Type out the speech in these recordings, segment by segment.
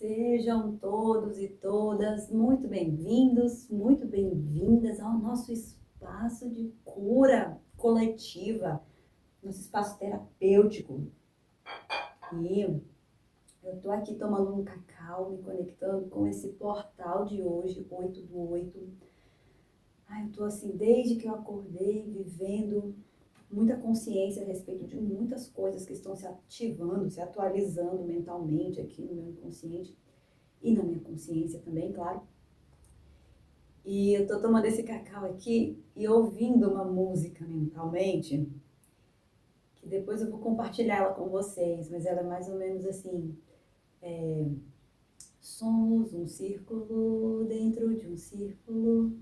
Sejam todos e todas muito bem-vindos, muito bem-vindas ao nosso espaço de cura coletiva, nosso espaço terapêutico. E eu tô aqui tomando um cacau, me conectando com esse portal de hoje, 8/8. Ai, eu tô assim, desde que eu acordei, vivendo muita consciência a respeito de muitas coisas que estão se ativando, se atualizando mentalmente aqui no meu inconsciente e na minha consciência também, claro. E eu tô tomando esse cacau aqui e ouvindo uma música mentalmente, que depois eu vou compartilhar ela com vocês, mas ela é mais ou menos assim, somos um círculo dentro de um círculo,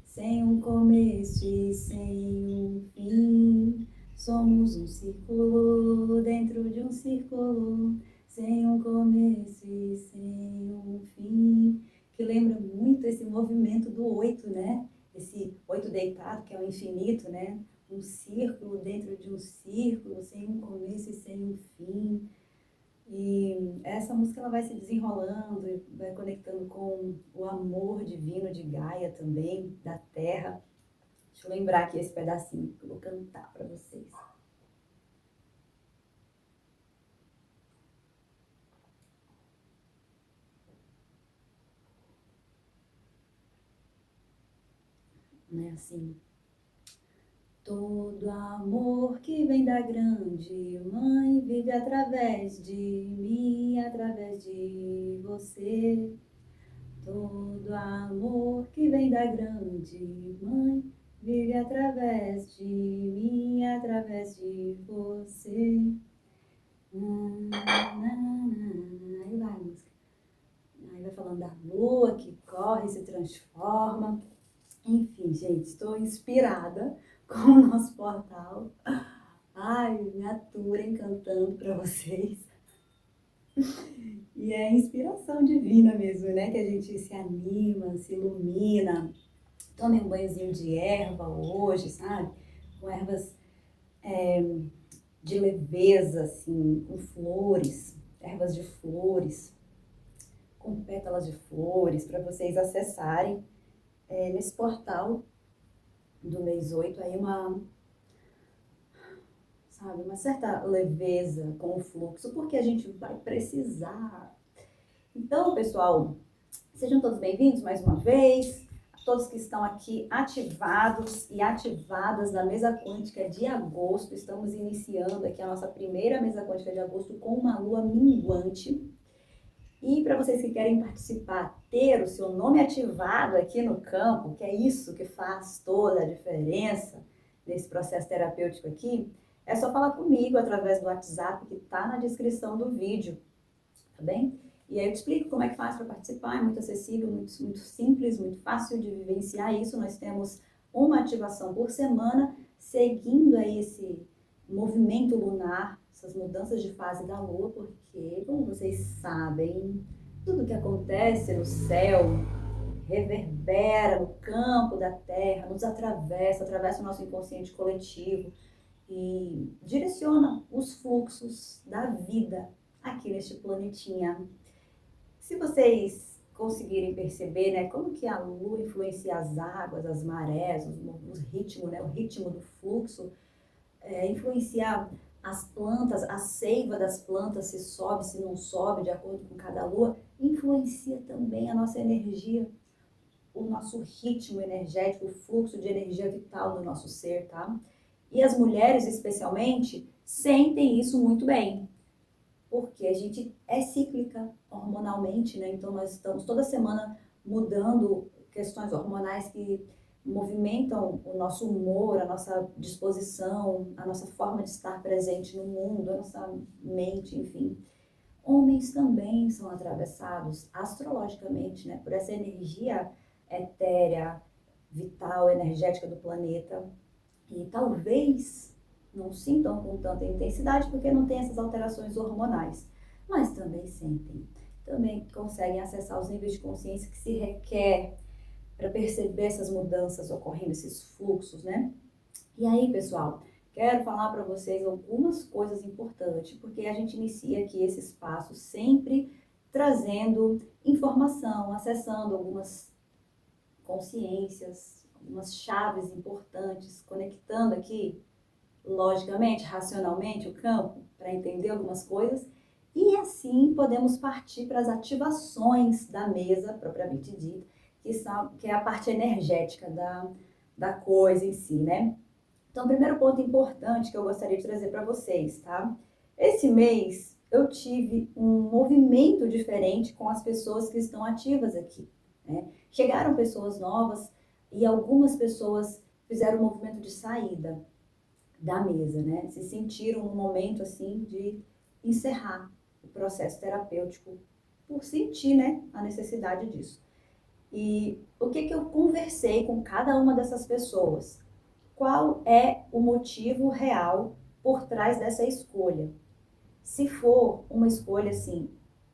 sem um começo e sem um fim. Somos um círculo dentro de um círculo, sem um começo e sem um fim. Que lembra muito esse movimento do 8, né? Esse 8 deitado, que é o infinito, né? Um círculo dentro de um círculo, sem um começo e sem um fim. E essa música ela vai se desenrolando e vai conectando com o amor divino de Gaia também, da Terra. Deixa eu lembrar aqui esse pedacinho que eu vou cantar para vocês. Né, assim. Todo amor que vem da grande mãe vive através de mim, através de você. Todo amor que vem da grande mãe vive através de mim, através de você. Aí vai a música. Aí vai falando da lua que corre, se transforma. Enfim, gente, estou inspirada com o nosso portal. Ai, me aturem cantando para vocês. E é inspiração divina mesmo, né? Que a gente se anima, se ilumina. Tome um banhozinho de erva hoje, sabe? Com ervas de leveza, assim, com flores, ervas de flores, com pétalas de flores, para vocês acessarem nesse portal do mês 8 aí uma certa leveza com o fluxo, porque a gente vai precisar. Então, pessoal, sejam todos bem-vindos mais uma vez. Todos que estão aqui ativados e ativadas na mesa quântica de agosto. Estamos iniciando aqui a nossa primeira mesa quântica de agosto com uma lua minguante. E para vocês que querem participar, ter o seu nome ativado aqui no campo, que é isso que faz toda a diferença nesse processo terapêutico aqui, é só falar comigo através do WhatsApp que está na descrição do vídeo, tá bem? E aí eu te explico como é que faz para participar, é muito acessível, muito simples, muito fácil de vivenciar isso. Nós temos uma ativação por semana, seguindo aí esse movimento lunar, essas mudanças de fase da Lua, porque, como vocês sabem, tudo que acontece no céu reverbera no campo da Terra, nos atravessa o nosso inconsciente coletivo e direciona os fluxos da vida aqui neste planetinha. Se vocês conseguirem perceber, né, como que a Lua influencia as águas, as marés, o ritmo, né, o ritmo do fluxo, influencia as plantas, a seiva das plantas, se sobe, se não sobe, de acordo com cada lua, influencia também a nossa energia, o nosso ritmo energético, o fluxo de energia vital do nosso ser, tá? E as mulheres, especialmente, sentem isso muito bem, porque a gente é cíclica hormonalmente, né? Então nós estamos toda semana mudando questões hormonais que movimentam o nosso humor, a nossa disposição, a nossa forma de estar presente no mundo, a nossa mente, enfim. Homens também são atravessados astrologicamente, né, por essa energia etérea, vital, energética do planeta. E talvez não sintam com tanta intensidade porque não tem essas alterações hormonais, mas também sentem. Também conseguem acessar os níveis de consciência que se requer para perceber essas mudanças ocorrendo, esses fluxos, né? E aí, pessoal, quero falar para vocês algumas coisas importantes, porque a gente inicia aqui esse espaço sempre trazendo informação, acessando algumas consciências, algumas chaves importantes, conectando aqui, logicamente, racionalmente, o campo, para entender algumas coisas. E assim podemos partir para as ativações da mesa, propriamente dita, que é a parte energética da coisa em si, né? Então, o primeiro ponto importante que eu gostaria de trazer para vocês, tá? Esse mês eu tive um movimento diferente com as pessoas que estão ativas aqui, né? Chegaram pessoas novas e algumas pessoas fizeram um movimento de saída da mesa, né? Se sentiram um momento assim de encerrar o processo terapêutico por sentir, né, a necessidade disso. E o que eu conversei com cada uma dessas pessoas? Qual é o motivo real por trás dessa escolha? Se for uma escolha assim,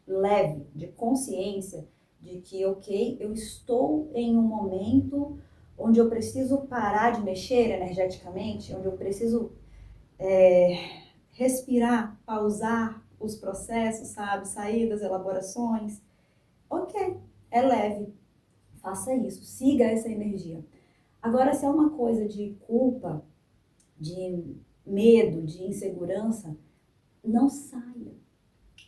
leve, de consciência, de que, ok, eu estou em um momento onde eu preciso parar de mexer energeticamente, onde eu preciso respirar, pausar os processos, sabe? Sair das elaborações. Ok, é leve. Faça isso, siga essa energia. Agora, se é uma coisa de culpa, de medo, de insegurança, não saia.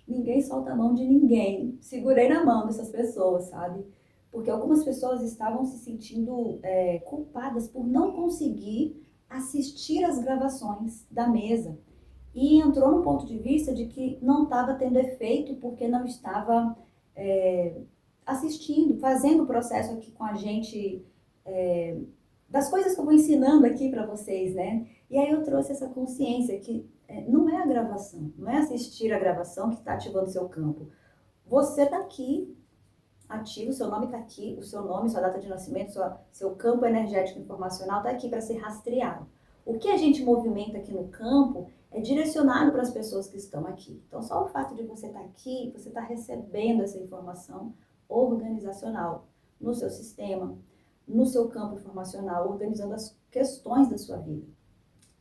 Ninguém solta a mão de ninguém. Segurei na mão dessas pessoas, sabe? Porque algumas pessoas estavam se sentindo culpadas por não conseguir assistir às gravações da mesa. E entrou no ponto de vista de que não estava tendo efeito porque não estava assistindo, fazendo o processo aqui com a gente, das coisas que eu vou ensinando aqui para vocês, né? E aí eu trouxe essa consciência que não é a gravação, não é assistir a gravação que está ativando seu campo. Você está aqui, ativo, seu nome está aqui, o seu nome, sua data de nascimento, seu campo energético informacional está aqui para ser rastreado. O que a gente movimenta aqui no campo é direcionado para as pessoas que estão aqui. Então, só o fato de você estar aqui, você está recebendo essa informação organizacional no seu sistema, no seu campo informacional, organizando as questões da sua vida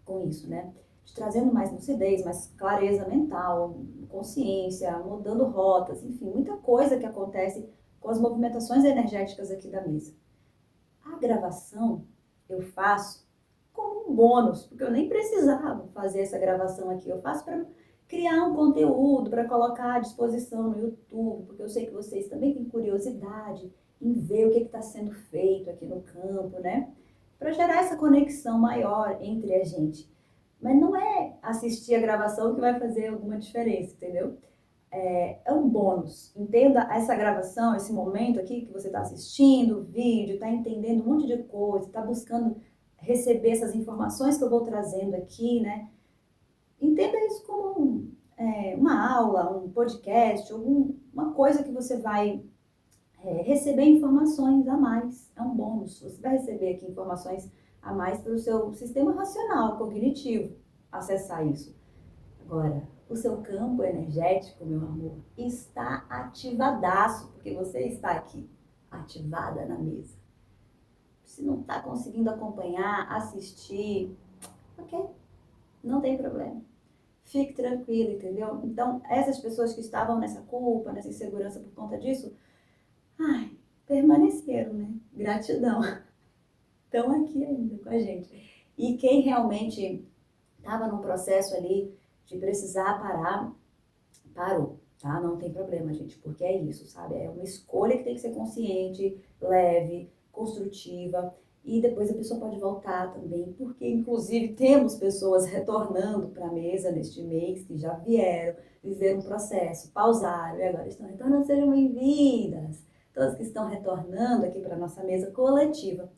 com isso, né? Te trazendo mais lucidez, mais clareza mental, consciência, mudando rotas, enfim, muita coisa que acontece com as movimentações energéticas aqui da mesa. A gravação eu faço como um bônus, porque eu nem precisava fazer essa gravação aqui. Eu faço para criar um conteúdo, para colocar à disposição no YouTube, porque eu sei que vocês também têm curiosidade em ver o que está sendo feito aqui no campo, né? Para gerar essa conexão maior entre a gente. Mas não é assistir a gravação que vai fazer alguma diferença, entendeu? É um bônus. Entenda essa gravação, esse momento aqui que você está assistindo o vídeo, está entendendo um monte de coisa, está buscando receber essas informações que eu vou trazendo aqui, né? Entenda isso como uma aula, um podcast, uma coisa que você vai receber informações a mais. É um bônus. Você vai receber aqui informações a mais para o seu sistema racional, cognitivo, acessar isso. Agora, o seu campo energético, meu amor, está ativadaço, porque você está aqui, ativada na mesa. Se não está conseguindo acompanhar, assistir, ok, não tem problema. Fique tranquilo, entendeu? Então, essas pessoas que estavam nessa culpa, nessa insegurança por conta disso, permaneceram, né? Gratidão. Estão aqui ainda com a gente. E quem realmente estava num processo ali de precisar parar, parou, tá? Não tem problema, gente, porque é isso, sabe? É uma escolha que tem que ser consciente, leve, construtiva, e depois a pessoa pode voltar também, porque inclusive temos pessoas retornando para a mesa neste mês, que já vieram, viveram um processo, pausaram e agora estão retornando, sejam bem-vindas. Todas que estão retornando aqui para a nossa mesa coletiva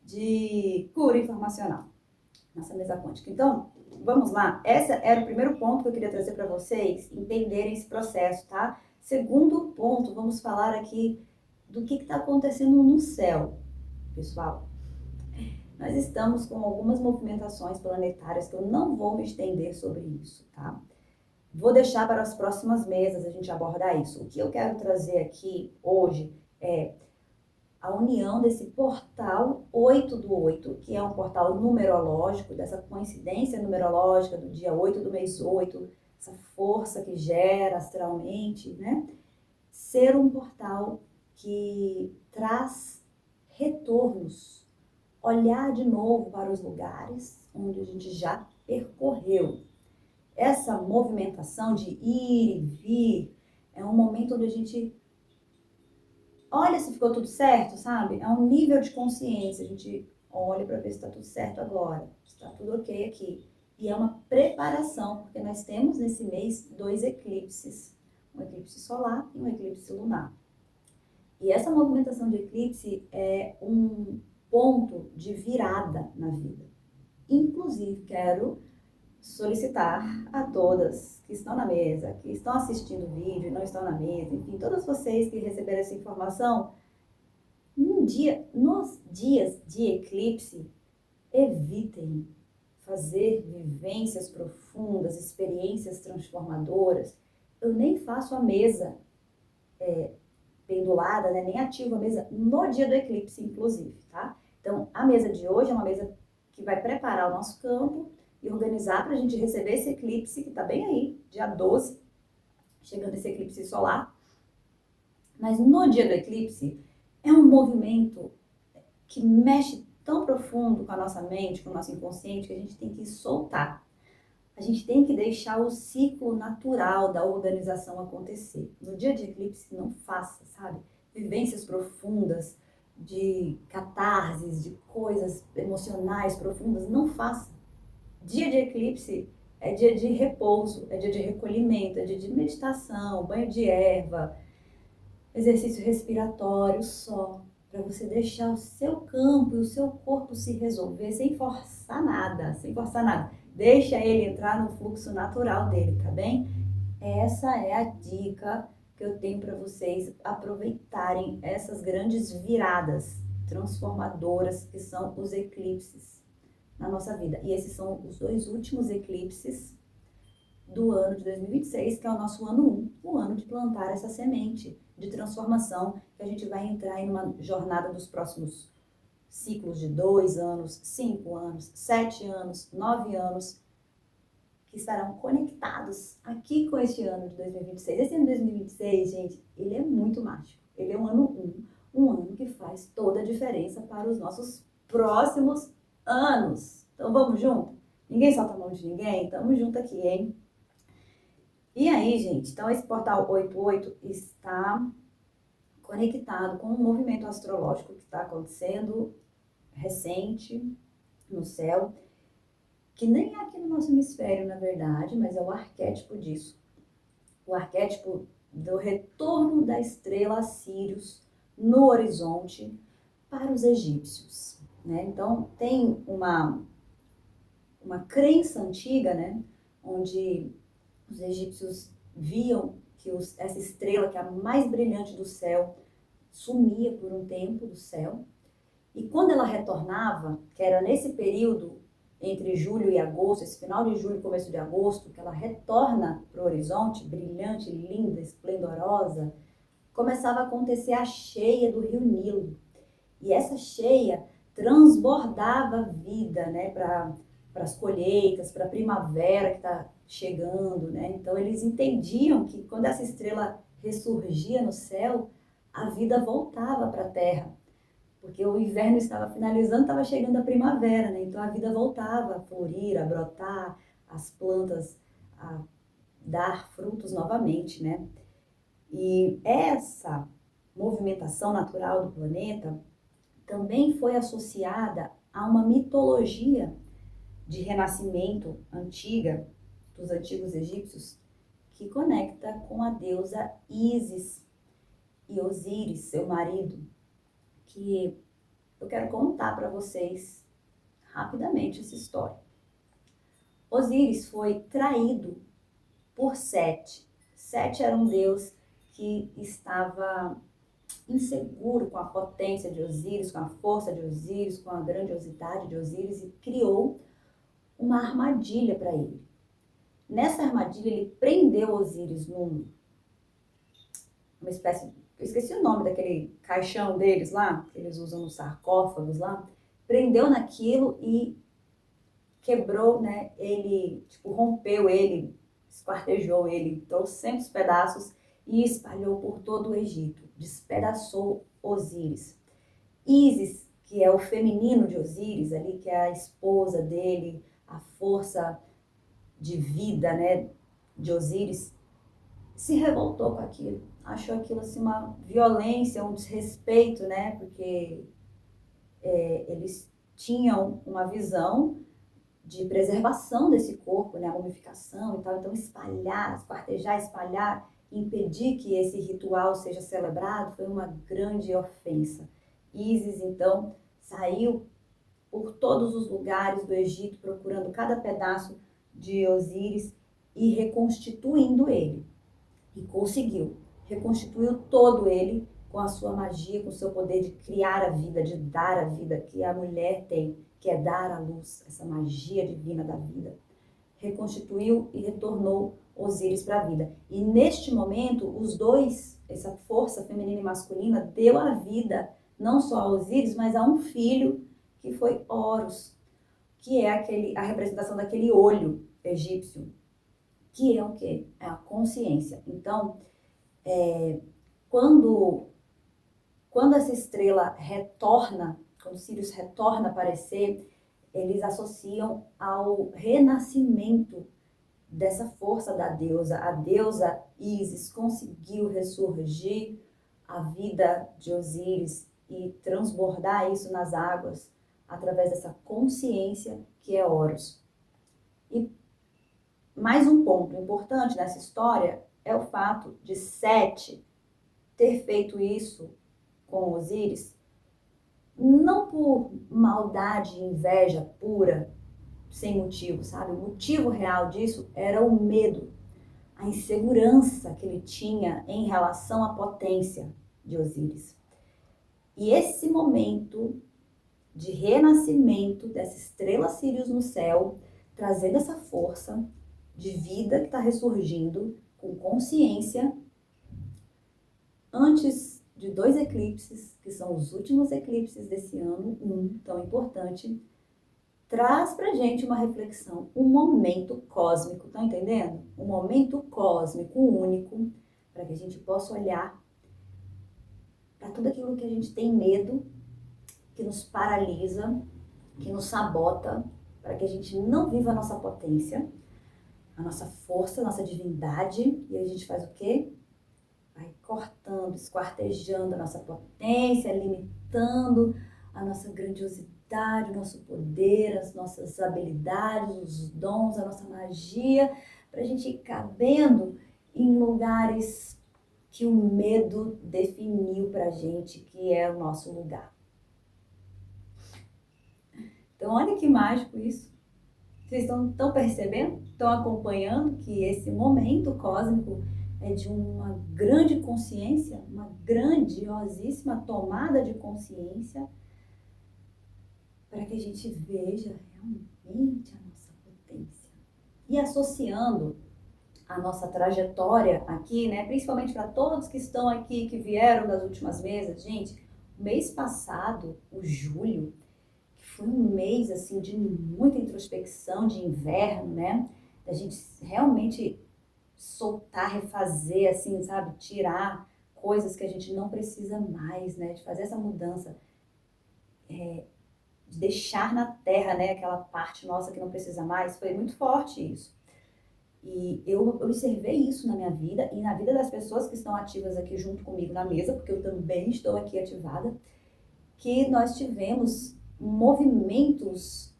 de cura informacional, nossa mesa quântica. Então, vamos lá. Esse era o primeiro ponto que eu queria trazer para vocês, entenderem esse processo, tá? Segundo ponto, vamos falar aqui do que está acontecendo no céu, pessoal. Nós estamos com algumas movimentações planetárias que eu não vou me estender sobre isso, tá? Vou deixar para as próximas mesas a gente abordar isso. O que eu quero trazer aqui hoje é a união desse portal 8 do 8, que é um portal numerológico, dessa coincidência numerológica do dia 8 do mês 8, essa força que gera astralmente, né? ser um portal que traz retornos, olhar de novo para os lugares onde a gente já percorreu. Essa movimentação de ir e vir é um momento onde a gente olha se ficou tudo certo, sabe? É um nível de consciência. A gente olha para ver se está tudo certo agora, se está tudo ok aqui. E é uma preparação, porque nós temos nesse mês 2 eclipses, um eclipse solar e um eclipse lunar. E essa movimentação de eclipse é um ponto de virada na vida. Inclusive, quero solicitar a todas que estão na mesa, que estão assistindo o vídeo e não estão na mesa, enfim, todas vocês que receberam essa informação, nos dias de eclipse, evitem fazer vivências profundas, experiências transformadoras. Eu nem faço a mesa pendulada, né? Nem ativo a mesa no dia do eclipse, inclusive, tá? Então, a mesa de hoje é uma mesa que vai preparar o nosso campo e organizar para a gente receber esse eclipse, que está bem aí, dia 12, chegando esse eclipse solar. Mas no dia do eclipse, é um movimento que mexe tão profundo com a nossa mente, com o nosso inconsciente, que a gente tem que soltar. A gente tem que deixar o ciclo natural da organização acontecer. No dia de eclipse, não faça, sabe? Vivências profundas, de catarses, de coisas emocionais profundas, não faça. Dia de eclipse é dia de repouso, é dia de recolhimento, é dia de meditação, banho de erva, exercício respiratório só, para você deixar o seu campo e o seu corpo se resolver sem forçar nada, sem forçar nada. Deixa ele entrar no fluxo natural dele, tá bem? Essa é a dica que eu tenho para vocês aproveitarem essas grandes viradas transformadoras que são os eclipses na nossa vida. E esses são os 2 últimos eclipses do ano de 2026, que é o nosso ano 1, o ano de plantar essa semente de transformação, que a gente vai entrar em uma jornada dos próximos ciclos de 2 anos, 5 anos, 7 anos, 9 anos, que estarão conectados aqui com este ano de 2026. Esse ano de 2026, gente, ele é muito mágico. Ele é um ano 1, um ano que faz toda a diferença para os nossos próximos anos. Então vamos junto? Ninguém solta a mão de ninguém? Tamo junto aqui, hein? E aí, gente, então esse portal 88 está conectado com um movimento astrológico que está acontecendo recente no céu, que nem é aqui no nosso hemisfério, na verdade, mas é o arquétipo disso. O arquétipo do retorno da estrela Sírius no horizonte para os egípcios, né? Então, tem uma crença antiga, né, onde os egípcios viam que essa estrela, que é a mais brilhante do céu, sumia por um tempo do céu. E quando ela retornava, que era nesse período entre julho e agosto, esse final de julho e começo de agosto, que ela retorna para o horizonte, brilhante, linda, esplendorosa, começava a acontecer a cheia do rio Nilo. E essa cheia transbordava vida, né, para as colheitas, para a primavera que está chegando, né? Então eles entendiam que quando essa estrela ressurgia no céu, a vida voltava para a Terra, porque o inverno estava finalizando, estava chegando a primavera, né? Então a vida voltava a florir, a brotar, as plantas a dar frutos novamente, né? E essa movimentação natural do planeta também foi associada a uma mitologia de renascimento antiga, dos antigos egípcios, que conecta com a deusa Ísis e Osíris, seu marido, que eu quero contar para vocês rapidamente essa história. Osíris foi traído por Sete. Sete era um deus que estava inseguro com a potência de Osíris, com a força de Osíris, com a grandiosidade de Osíris, e criou uma armadilha para ele. Nessa armadilha, ele prendeu Osíris numa espécie, eu esqueci o nome daquele caixão deles lá, que eles usam nos sarcófagos lá, prendeu naquilo e quebrou, né, ele, tipo, rompeu ele, esquartejou ele, 300 pedaços, e espalhou por todo o Egito, despedaçou Osíris. Ísis, que é o feminino de Osíris, ali, que é a esposa dele, a força de vida, né, de Osíris, se revoltou com aquilo. Achou aquilo assim uma violência, um desrespeito, né, porque eles tinham uma visão de preservação desse corpo, né, a mumificação e tal, então espalhar, esquartejar, espalhar, impedir que esse ritual seja celebrado foi uma grande ofensa. Ísis, então, saiu por todos os lugares do Egito, procurando cada pedaço de Osíris e reconstituindo ele. E conseguiu. Reconstituiu todo ele com a sua magia, com o seu poder de criar a vida, de dar a vida que a mulher tem, que é dar a luz, essa magia divina da vida. Reconstituiu e retornou Osíris para a vida. E neste momento, os dois, essa força feminina e masculina, deu a vida não só a Osíris, mas a um filho que foi Horus, que é a representação daquele olho egípcio, que é o quê? É a consciência. Então, quando essa estrela retorna, quando Sirius retorna a aparecer, eles associam ao renascimento dessa força da deusa. A deusa Ísis conseguiu ressurgir a vida de Osíris e transbordar isso nas águas através dessa consciência que é Horus. E mais um ponto importante nessa história é o fato de Sete ter feito isso com Osíris, não por maldade e inveja pura, sem motivo, sabe? O motivo real disso era o medo, a insegurança que ele tinha em relação à potência de Osíris. E esse momento de renascimento dessa estrela Sírius no céu, trazendo essa força de vida que está ressurgindo com consciência, antes de 2 eclipses, que são os últimos eclipses desse ano, tão importante, traz pra gente uma reflexão, um momento cósmico, tá entendendo? Um momento cósmico único, para que a gente possa olhar para tudo aquilo que a gente tem medo, que nos paralisa, que nos sabota, para que a gente não viva a nossa potência, a nossa força, a nossa divindade, e a gente faz o quê? Vai cortando, esquartejando a nossa potência, limitando a nossa grandiosidade, o nosso poder, as nossas habilidades, os dons, a nossa magia, para a gente ir cabendo em lugares que o medo definiu para a gente que é o nosso lugar. Então, olha que mágico isso. Vocês estão percebendo? Estão acompanhando que esse momento cósmico é de uma grande consciência, uma grandiosíssima tomada de consciência, para que a gente veja realmente a nossa potência. E associando a nossa trajetória aqui, né, principalmente para todos que estão aqui, que vieram das últimas mesas, gente, mês passado, o julho, que foi um mês assim de muita introspecção, de inverno, né, da gente realmente soltar, refazer, assim, sabe, tirar coisas que a gente não precisa mais, né, de fazer essa mudança, de deixar na terra, né, aquela parte nossa que não precisa mais, foi muito forte isso. E eu observei isso na minha vida e na vida das pessoas que estão ativas aqui junto comigo na mesa, porque eu também estou aqui ativada, que nós tivemos movimentos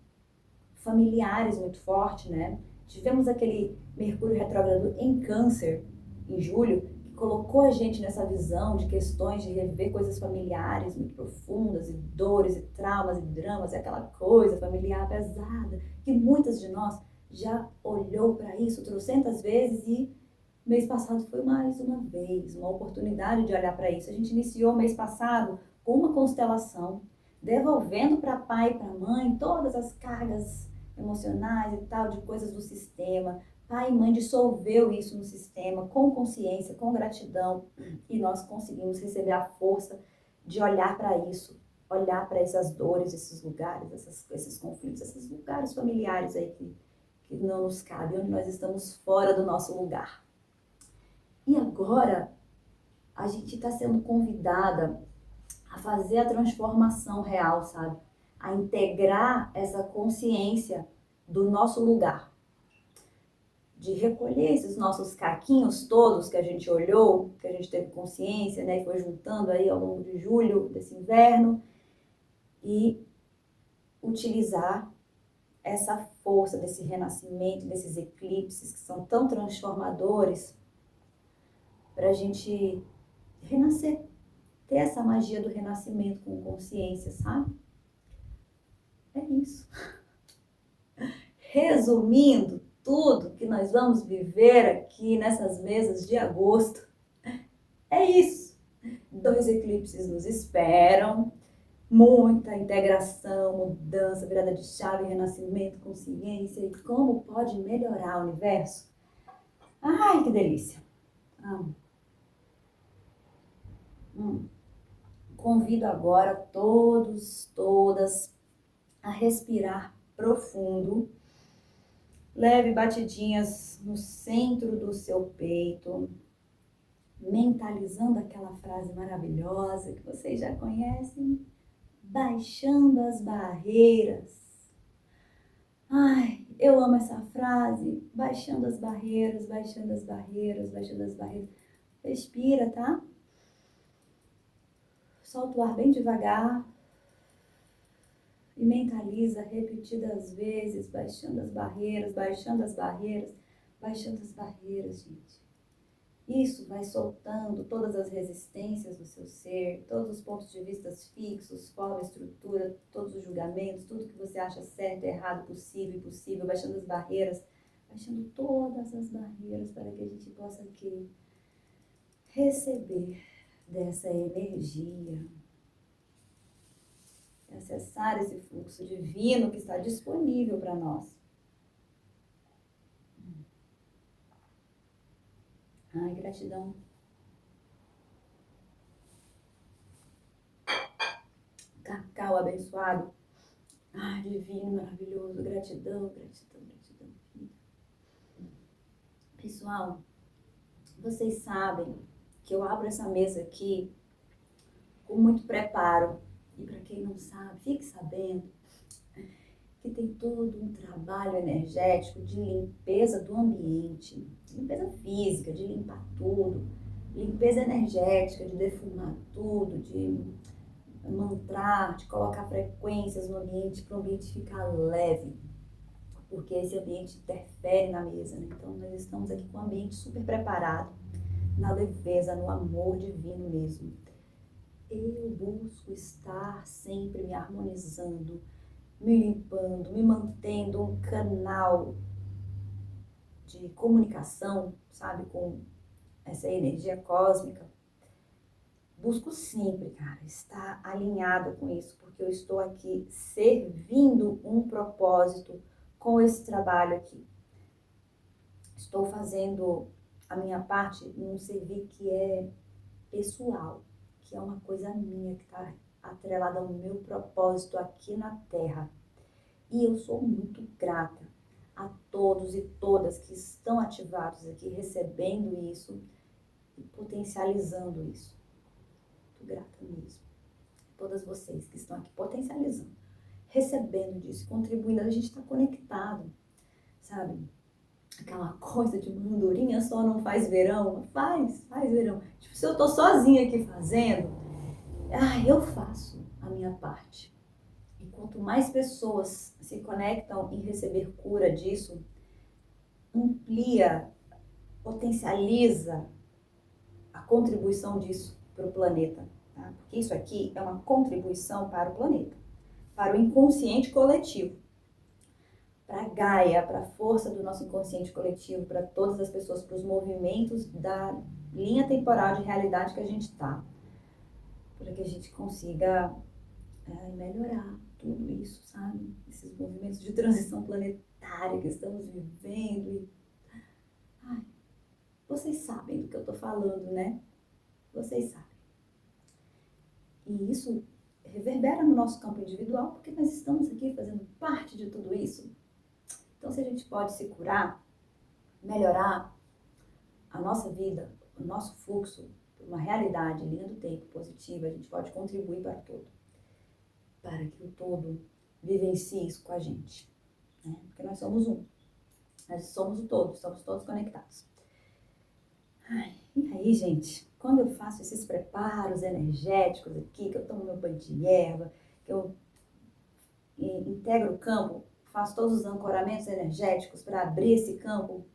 familiares muito fortes, né? Tivemos aquele Mercúrio retrógrado em Câncer, em julho, que colocou a gente nessa visão de questões de reviver coisas familiares muito profundas, e dores, e traumas, e dramas, e aquela coisa familiar pesada, que muitas de nós já olhou para isso trocentas vezes e mês passado foi mais uma vez uma oportunidade de olhar para isso. A gente iniciou mês passado com uma constelação, devolvendo para pai e para mãe todas as cargas emocionais e tal, de coisas do sistema. Pai e mãe dissolveu isso no sistema com consciência, com gratidão, e nós conseguimos receber a força de olhar para isso, olhar para essas dores, esses lugares, esses conflitos, esses lugares familiares aí que não nos cabe, onde nós estamos fora do nosso lugar. E agora, a gente está sendo convidada a fazer a transformação real, sabe? A integrar essa consciência do nosso lugar. De recolher esses nossos caquinhos todos que a gente olhou, que a gente teve consciência, né? E foi juntando aí ao longo de julho, desse inverno. E utilizar essa força desse renascimento, desses eclipses que são tão transformadores para a gente renascer, ter essa magia do renascimento com consciência, sabe? É isso. Resumindo tudo que nós vamos viver aqui nessas mesas de agosto, é isso. 2 eclipses nos esperam, muita integração, mudança, virada de chave, renascimento, consciência e como pode melhorar o universo. Ai, que delícia! Amo. Convido agora todos, todas a respirar profundo. Leve batidinhas no centro do seu peito, mentalizando aquela frase maravilhosa que vocês já conhecem, baixando as barreiras. Ai, eu amo essa frase, baixando as barreiras, baixando as barreiras, baixando as barreiras. Respira, tá? Solta o ar bem devagar e mentaliza repetidas vezes, baixando as barreiras, baixando as barreiras, baixando as barreiras, gente. Isso vai soltando todas as resistências do seu ser, todos os pontos de vista fixos, forma, estrutura, todos os julgamentos, tudo que você acha certo, errado, possível, impossível, baixando as barreiras, baixando todas as barreiras para que a gente possa aqui receber dessa energia, acessar esse fluxo divino que está disponível para nós. Ai, gratidão. Cacau abençoado. Ai, divino, maravilhoso. Gratidão, gratidão, gratidão. Pessoal, vocês sabem que eu abro essa mesa aqui com muito preparo. E para quem não sabe, fique sabendo que tem todo um trabalho energético de limpeza do ambiente, de limpeza física, de limpar tudo, limpeza energética, de defumar tudo, de mantrar, de colocar frequências no ambiente para o ambiente ficar leve, porque esse ambiente interfere na mesa, né? Então nós estamos aqui com o ambiente super preparado, na leveza, no amor divino mesmo. Eu busco estar sempre me harmonizando, me limpando, me mantendo um canal de comunicação, sabe, com essa energia cósmica. Busco sempre, cara, estar alinhada com isso, porque eu estou aqui servindo um propósito com esse trabalho aqui. Estou fazendo a minha parte num servir que é pessoal, que é uma coisa minha, que está atrelada ao meu propósito aqui na Terra. E eu sou muito grata a todos e todas que estão ativados aqui, recebendo isso e potencializando isso. Muito grata mesmo. Todas vocês que estão aqui potencializando, recebendo disso, contribuindo. A gente está conectado, sabe? Aquela coisa de uma andorinha só não faz verão. Faz verão. Tipo, se eu tô sozinha aqui fazendo, eu faço a minha parte. E quanto mais pessoas se conectam em receber cura disso, amplia, potencializa a contribuição disso para o planeta. Tá? Porque isso aqui é uma contribuição para o planeta, para o inconsciente coletivo, para a Gaia, para a força do nosso inconsciente coletivo, para todas as pessoas, para os movimentos da linha temporal de realidade que a gente está, para que a gente consiga melhorar tudo isso, sabe? Esses movimentos de transição planetária que estamos vivendo. Vocês sabem do que eu tô falando, né? Vocês sabem. E isso reverbera no nosso campo individual, porque nós estamos aqui fazendo parte de tudo isso. Então, se a gente pode se curar, melhorar a nossa vida, o nosso fluxo, uma realidade, linha do tempo positiva, a gente pode contribuir para o todo. Para que o todo vivencie isso com a gente. Né? Porque nós somos um. Nós somos o todo, estamos todos conectados. E aí, gente, quando eu faço esses preparos energéticos aqui, que eu tomo meu banho de erva, que eu integro o campo, faço todos os ancoramentos energéticos para abrir esse campo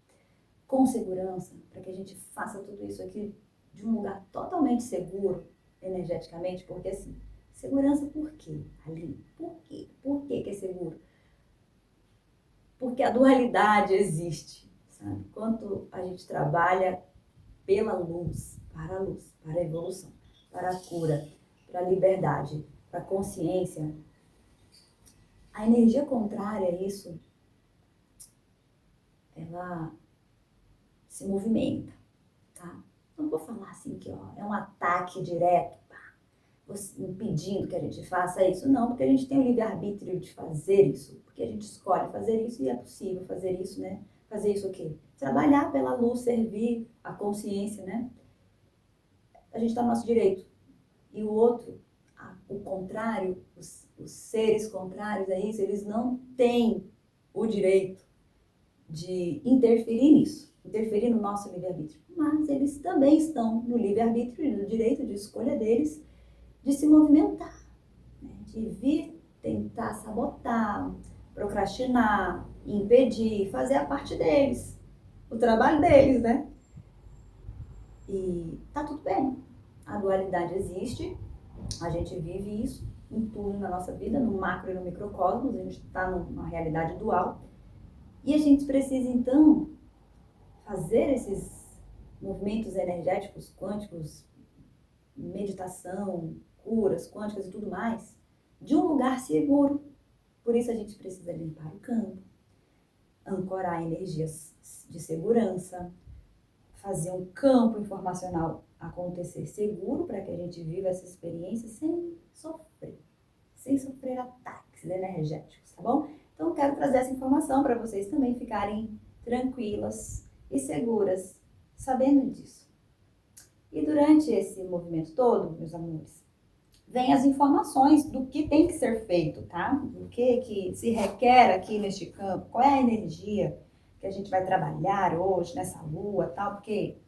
com segurança, para que a gente faça tudo isso aqui de um lugar totalmente seguro energeticamente, porque assim, segurança por quê, Aline? Por quê? Por que é seguro? Porque a dualidade existe, sabe? Quanto a gente trabalha pela luz, para a evolução, para a cura, para a liberdade, para a consciência, a energia contrária a isso, ela se movimenta, tá? Não vou falar assim que é um ataque direto, impedindo que a gente faça isso, não, porque a gente tem o livre-arbítrio de fazer isso, porque a gente escolhe fazer isso e é possível fazer isso, né? Fazer isso o quê? Trabalhar pela luz, servir a consciência, né? A gente está no nosso direito. E o outro, o contrário, os seres contrários a isso, eles não têm o direito de interferir nisso, interferir no nosso livre-arbítrio. Mas eles também estão no livre-arbítrio e no direito de escolha deles de se movimentar, né? De vir tentar sabotar, procrastinar, impedir, fazer a parte deles, o trabalho deles, né? E tá tudo bem. A dualidade existe, a gente vive isso em tudo na nossa vida, no macro e no microcosmos, a gente está numa realidade dual. E a gente precisa, então, fazer esses movimentos energéticos, quânticos, meditação, curas quânticas e tudo mais, de um lugar seguro. Por isso a gente precisa limpar o campo, ancorar energias de segurança, fazer um campo informacional acontecer seguro para que a gente viva essa experiência sem sofrer ataques energéticos, tá bom? Então eu quero trazer essa informação para vocês também ficarem tranquilas e seguras, sabendo disso. E durante esse movimento todo, meus amores, vem as informações do que tem que ser feito, tá? Do que se requer aqui neste campo, qual é a energia que a gente vai trabalhar hoje nessa lua, tal, porque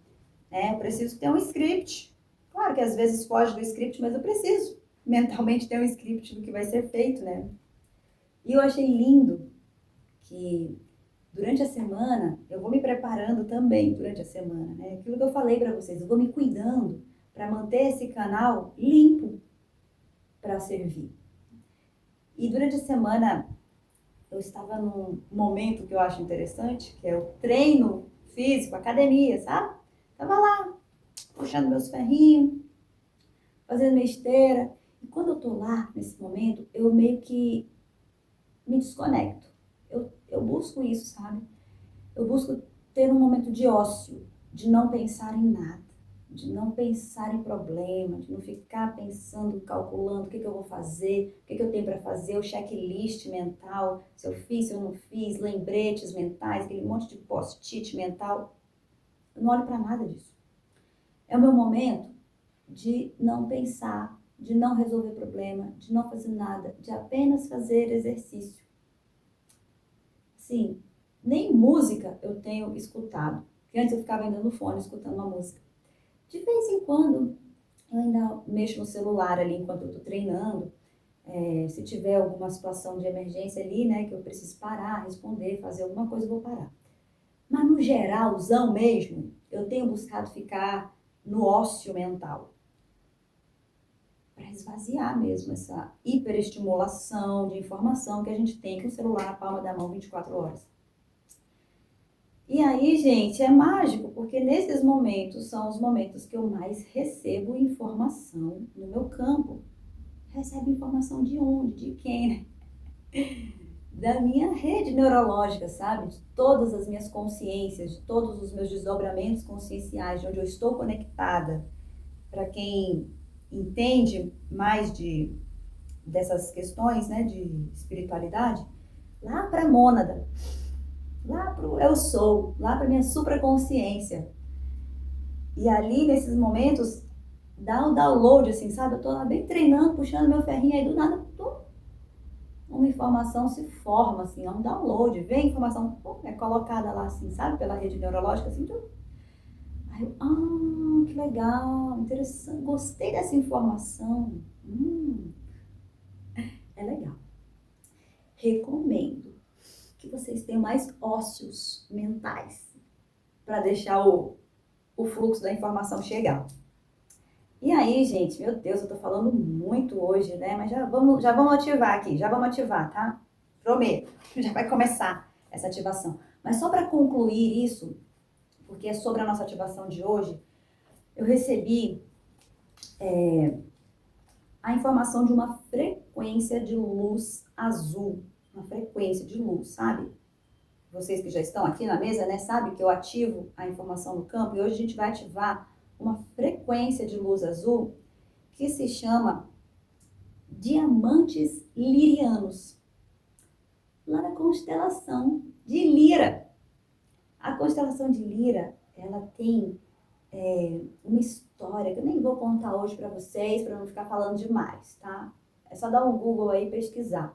eu preciso ter um script. Claro que às vezes foge do script, mas eu preciso mentalmente ter um script do que vai ser feito, né? E eu achei lindo que durante a semana, eu vou me preparando também durante a semana, né? Aquilo que eu falei para vocês, eu vou me cuidando para manter esse canal limpo para servir. E durante a semana, eu estava num momento que eu acho interessante, que é o treino físico, academia, sabe? Tava lá, puxando meus ferrinhos, fazendo minha esteira. E quando eu tô lá, nesse momento, eu meio que me desconecto. Eu busco isso, sabe? Eu busco ter um momento de ócio, de não pensar em nada, de não pensar em problema, de não ficar pensando, calculando o que eu vou fazer, o que eu tenho para fazer, o checklist mental, se eu fiz, se eu não fiz, lembretes mentais, aquele monte de post-it mental. Eu não olho para nada disso. É o meu momento de não pensar, de não resolver problema, de não fazer nada, de apenas fazer exercício. Sim, nem música eu tenho escutado, porque antes eu ficava ainda no fone escutando uma música. De vez em quando, eu ainda mexo no celular ali enquanto eu tô treinando, se tiver alguma situação de emergência ali, né, que eu preciso parar, responder, fazer alguma coisa, eu vou parar. Mas no geralzão mesmo, eu tenho buscado ficar no ócio mental, para esvaziar mesmo essa hiperestimulação de informação que a gente tem com o celular na palma da mão 24 horas. E aí, gente, é mágico, porque nesses momentos são os momentos que eu mais recebo informação no meu campo. Recebo informação de onde? De quem, né? Da minha rede neurológica, sabe? De todas as minhas consciências, de todos os meus desdobramentos conscienciais, de onde eu estou conectada. Para quem entende mais dessas questões, né, de espiritualidade, lá para a mônada, lá para o eu sou, lá para minha supraconsciência. E ali, nesses momentos, dá o download, assim, sabe? Eu tô lá bem treinando, puxando meu ferrinho, aí do nada, uma informação se forma, assim, é um download, vem a informação, pô, é colocada lá, assim, sabe? Pela rede neurológica, assim, aí eu, que legal, interessante, gostei dessa informação, é legal. Recomendo que vocês tenham mais ócios mentais para deixar o fluxo da informação chegar. E aí, gente, meu Deus, eu tô falando muito hoje, né? Mas já vamos ativar aqui, já vamos ativar, tá? Prometo, já vai começar essa ativação. Mas só para concluir isso, porque é sobre a nossa ativação de hoje, eu recebi a informação de uma frequência de luz azul, uma frequência de luz, sabe? Vocês que já estão aqui na mesa, né, sabem que eu ativo a informação no campo e hoje a gente vai ativar uma frequência de luz azul que se chama diamantes lirianos, lá na constelação de Lira. A constelação de Lira, ela tem uma história que eu nem vou contar hoje para vocês, para não ficar falando demais, tá? É só dar um Google aí e pesquisar.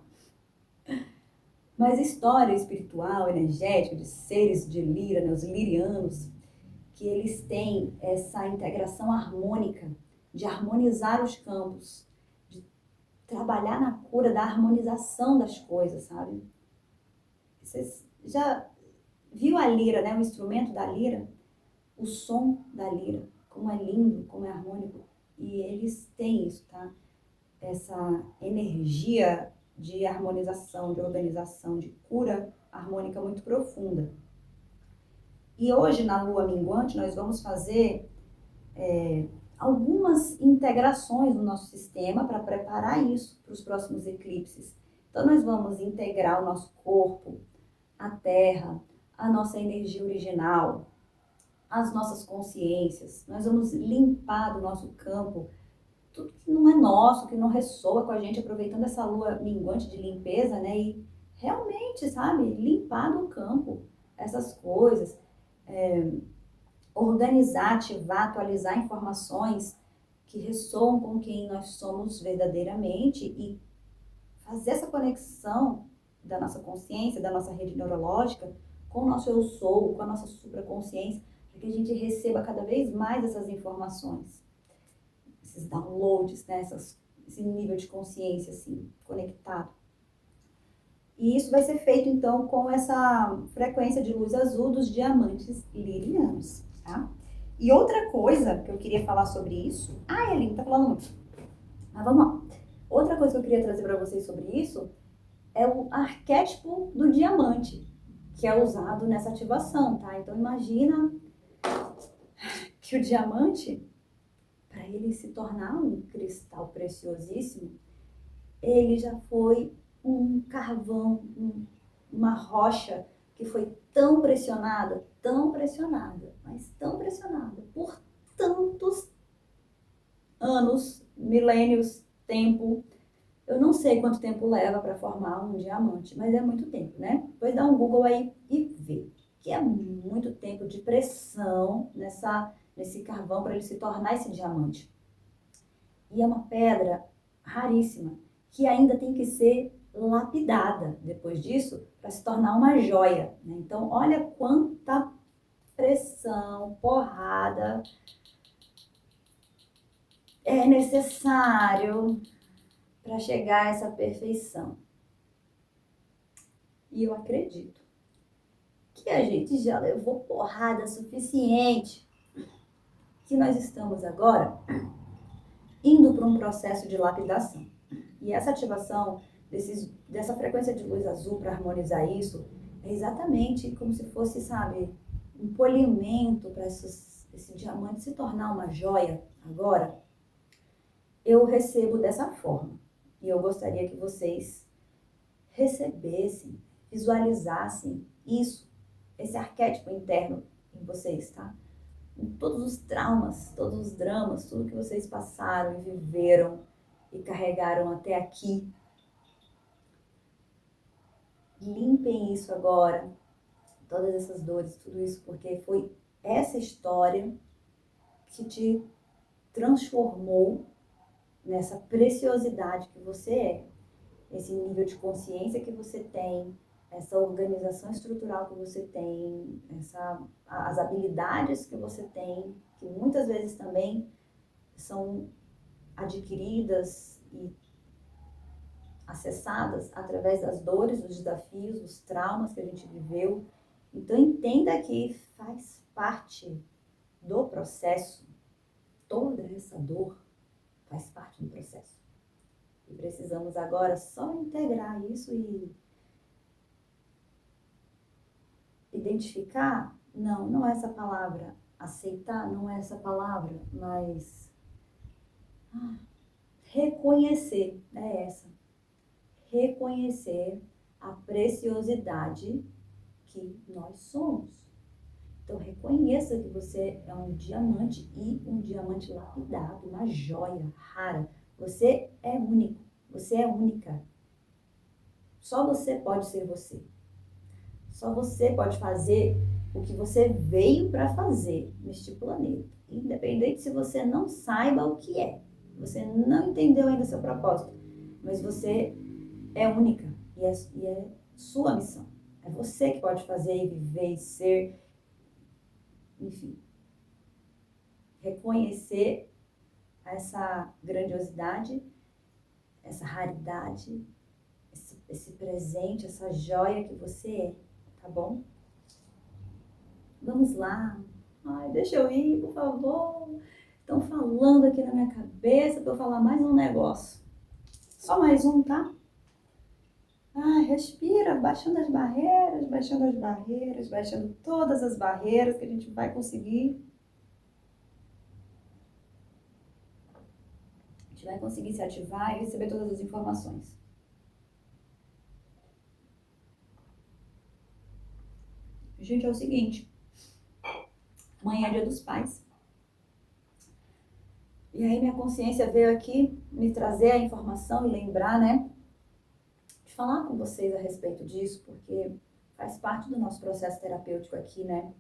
Mas história espiritual, energética, de seres de Lira, né, os lirianos, que eles têm essa integração harmônica, de harmonizar os campos, de trabalhar na cura da harmonização das coisas, sabe? Vocês já viu a lira, né? O instrumento da lira, o som da lira, como é lindo, como é harmônico. E eles têm isso, tá? Essa energia de harmonização, de organização, de cura harmônica muito profunda. E hoje, na lua minguante, nós vamos fazer algumas integrações no nosso sistema para preparar isso para os próximos eclipses. Então, nós vamos integrar o nosso corpo, a terra, a nossa energia original, as nossas consciências. Nós vamos limpar do nosso campo tudo que não é nosso, que não ressoa com a gente, aproveitando essa lua minguante de limpeza, né? E realmente, sabe, limpar do campo essas coisas, organizar, ativar, atualizar informações que ressoam com quem nós somos verdadeiramente e fazer essa conexão da nossa consciência, da nossa rede neurológica com o nosso eu sou, com a nossa supraconsciência, para que a gente receba cada vez mais essas informações, esses downloads, né, esse nível de consciência assim, conectado. E isso vai ser feito então com essa frequência de luz azul dos diamantes lirianos, tá? E outra coisa que eu queria falar sobre isso... Eline, tá falando muito. Mas vamos lá. Outra coisa que eu queria trazer para vocês sobre isso é o arquétipo do diamante, que é usado nessa ativação, tá? Então imagina que o diamante, para ele se tornar um cristal preciosíssimo, ele já foi um carvão, uma rocha que foi tão pressionada, mas tão pressionada por tantos anos, milênios, tempo. Eu não sei quanto tempo leva para formar um diamante, mas é muito tempo, né? Depois dá um Google aí e vê. Que é muito tempo de pressão nesse carvão para ele se tornar esse diamante. E é uma pedra raríssima, que ainda tem que ser lapidada depois disso para se tornar uma joia, né? Então, olha quanta pressão, porrada é necessário para chegar a essa perfeição. E eu acredito que a gente já levou porrada suficiente, que nós estamos agora indo para um processo de lapidação. E essa ativação dessa frequência de luz azul para harmonizar isso é exatamente como se fosse, sabe, um polimento para esse diamante se tornar uma joia agora. Eu recebo dessa forma. E eu gostaria que vocês recebessem, visualizassem isso, esse arquétipo interno em vocês, tá? Todos os traumas, todos os dramas, tudo que vocês passaram e viveram e carregaram até aqui. Limpem isso agora, todas essas dores, tudo isso, porque foi essa história que te transformou nessa preciosidade que você é, esse nível de consciência que você tem, essa organização estrutural que você tem, as habilidades que você tem, que muitas vezes também são adquiridas e acessadas através das dores, dos desafios, dos traumas que a gente viveu. Então entenda que faz parte do processo, toda essa dor faz parte do processo. E precisamos agora só integrar isso e identificar, não é essa palavra, aceitar não é essa palavra, mas reconhecer, é essa. Reconhecer a preciosidade que nós somos. Então reconheça que você é um diamante e um diamante lapidado, uma joia rara. Você é único, você é única. Só você pode ser você. Só você pode fazer o que você veio para fazer neste planeta. Independente se você não saiba o que é. Você não entendeu ainda seu propósito. Mas você é única. E é sua missão. É você que pode fazer e viver e ser. Enfim. Reconhecer essa grandiosidade, essa raridade, esse presente, essa joia que você é. Tá bom? Vamos lá. Ai, deixa eu ir, por favor. Estão falando aqui na minha cabeça para eu falar mais um negócio. Só mais um, tá? Ai, respira, baixando as barreiras, baixando todas as barreiras que a gente vai conseguir. A gente vai conseguir se ativar e receber todas as informações. Gente, é o seguinte. Amanhã é Dia dos Pais. E aí minha consciência veio aqui me trazer a informação e lembrar, né? De falar com vocês a respeito disso, porque faz parte do nosso processo terapêutico aqui, né?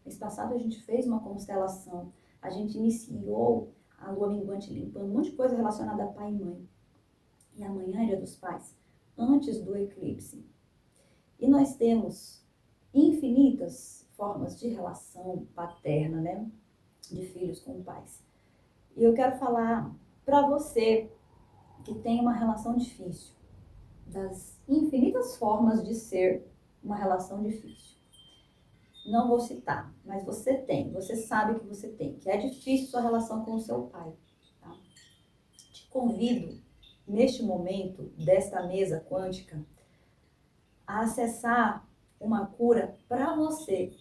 Mês passado a gente fez uma constelação, a gente iniciou a lua minguante limpando um monte de coisa relacionada a pai e mãe. E amanhã é Dia dos Pais, antes do eclipse. E nós temos infinitas formas de relação paterna, né? De filhos com pais. E eu quero falar para você que tem uma relação difícil, das infinitas formas de ser uma relação difícil. Não vou citar, mas você tem, você sabe que você tem, que é difícil sua relação com o seu pai. Tá? Te convido, neste momento desta mesa quântica, a acessar uma cura para você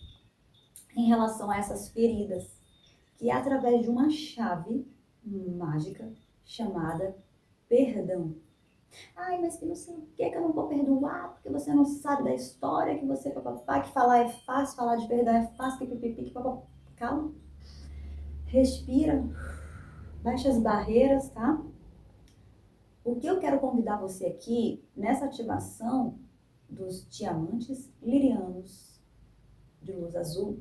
em relação a essas feridas, que é através de uma chave mágica chamada perdão. Ai, mas que não sei o que eu não vou perdoar, porque você não sabe da história, que você papapá, que falar é fácil, falar de perdão é fácil, que pipipi, que papapá. Calma. Respira. Baixa as barreiras, tá? O que eu quero convidar você aqui, nessa ativação dos diamantes lirianos de luz azul,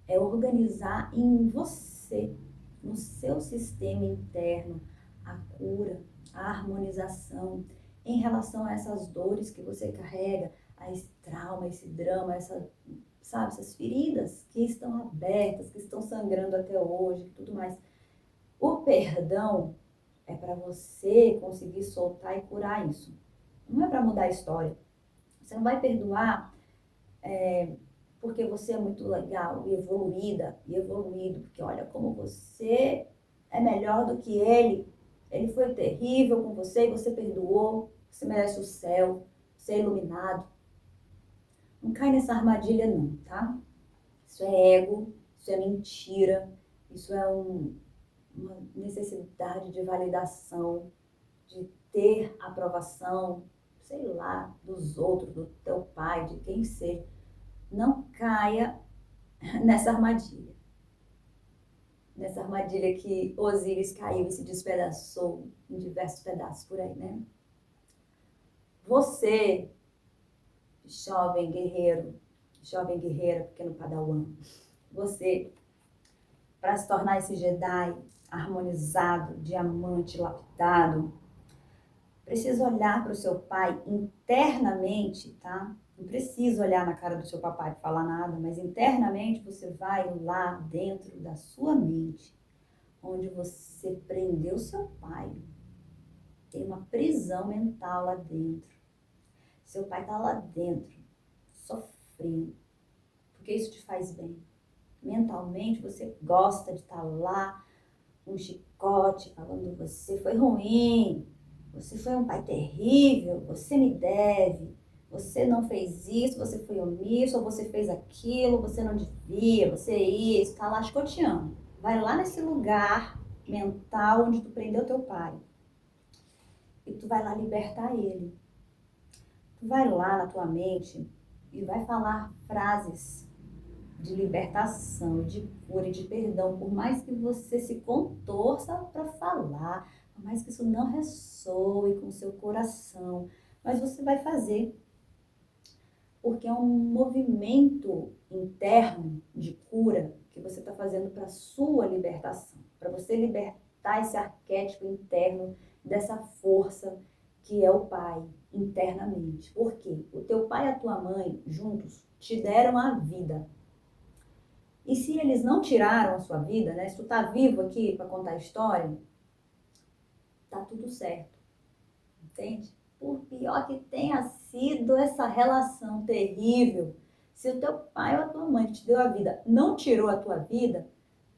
é organizar em você, no seu sistema interno, a cura, a harmonização em relação a essas dores que você carrega, a esse trauma, esse drama, essas feridas que estão abertas, que estão sangrando até hoje e tudo mais. O perdão é para você conseguir soltar e curar isso. Não é para mudar a história. Você não vai perdoar porque você é muito legal e evoluída e evoluído, porque olha como você é melhor do que ele. Ele foi terrível com você e você perdoou. Você merece o céu, ser iluminado. Não cai nessa armadilha não, tá? Isso é ego, isso é mentira, isso é uma necessidade de validação, de ter aprovação, sei lá, dos outros, do teu pai, de quem seja. Não caia nessa armadilha. Nessa armadilha que Osíris caiu e se despedaçou em diversos pedaços por aí, né? Você, jovem guerreiro, jovem guerreira, pequeno padawan, você para se tornar esse Jedi harmonizado, diamante lapidado, precisa olhar para o seu pai internamente, tá? Não precisa olhar na cara do seu papai para falar nada, mas internamente você vai lá dentro da sua mente, onde você prendeu seu pai. Tem uma prisão mental lá dentro. Seu pai está lá dentro, sofrendo, porque isso te faz bem. Mentalmente você gosta de estar lá, um chicote falando: você foi ruim, você foi um pai terrível, você me deve, você não fez isso, você foi omisso, ou você fez aquilo, você não devia, você é isso, tá lá chicoteando. Vai lá nesse lugar mental onde tu prendeu teu pai e tu vai lá libertar ele. Tu vai lá na tua mente e vai falar frases de libertação, de cura e de perdão, por mais que você se contorça para falar, por mais que isso não ressoe com o seu coração, mas você vai fazer, porque é um movimento interno de cura que você está fazendo para a sua libertação, para você libertar esse arquétipo interno dessa força que é o pai internamente. Por quê? O teu pai e a tua mãe juntos te deram a vida. E se eles não tiraram a sua vida, né? Se tu tá vivo aqui para contar a história, tá tudo certo, entende? Por pior que tenha sido essa relação terrível, se o teu pai ou a tua mãe que te deu a vida não tirou a tua vida,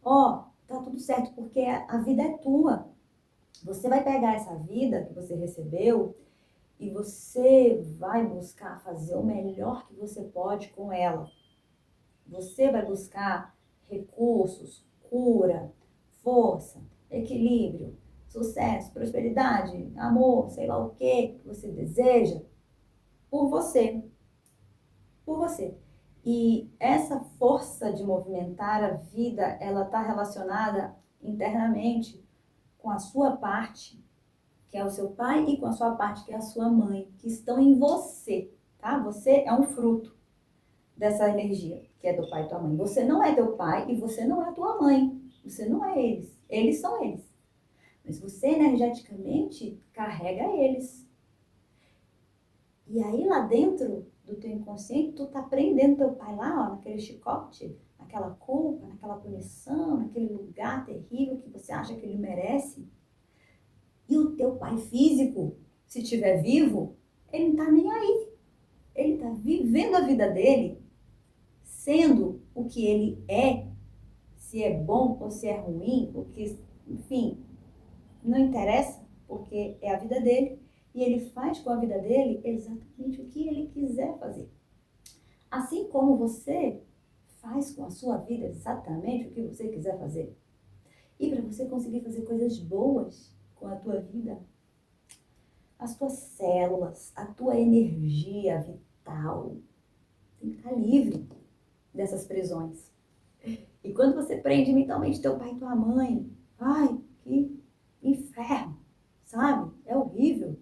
ó, tá tudo certo, porque a vida é tua. Você vai pegar essa vida que você recebeu e você vai buscar fazer o melhor que você pode com ela. Você vai buscar recursos, cura, força, equilíbrio, sucesso, prosperidade, amor, sei lá o que você deseja por você, por você. E essa força de movimentar a vida, ela está relacionada internamente com a sua parte, que é o seu pai, e com a sua parte, que é a sua mãe, que estão em você, tá? Você é um fruto dessa energia, que é do pai e tua mãe. Você não é teu pai e você não é tua mãe. Você não é eles. Eles são eles. Mas você energeticamente carrega eles. E aí lá dentro do teu inconsciente, tu tá prendendo teu pai lá, ó, naquele chicote, naquela culpa, naquela punição, naquele lugar terrível que você acha que ele merece. E o teu pai físico, se estiver vivo, ele não tá nem aí. Ele tá vivendo a vida dele, sendo o que ele é, se é bom ou se é ruim, porque, enfim, não interessa, porque é a vida dele e ele faz com a vida dele exatamente o que ele quiser fazer. Assim como você faz com a sua vida exatamente o que você quiser fazer. E para você conseguir fazer coisas boas com a tua vida, as tuas células, a tua energia vital tem que estar livre dessas prisões. E quando você prende mentalmente teu pai e tua mãe, ai, que inferno, sabe? É horrível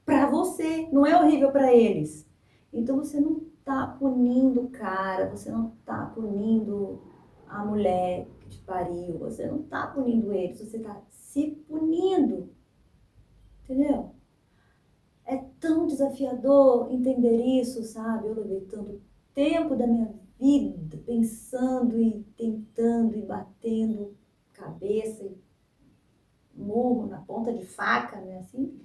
para você, não é horrível para eles. Então você não tá punindo o cara, você não tá punindo a mulher que te pariu, você não tá punindo eles, você tá se punindo, entendeu? É tão desafiador entender isso, sabe? Eu levei tanto tempo da minha vida pensando e tentando e batendo cabeça e murro na ponta de faca, né? Assim,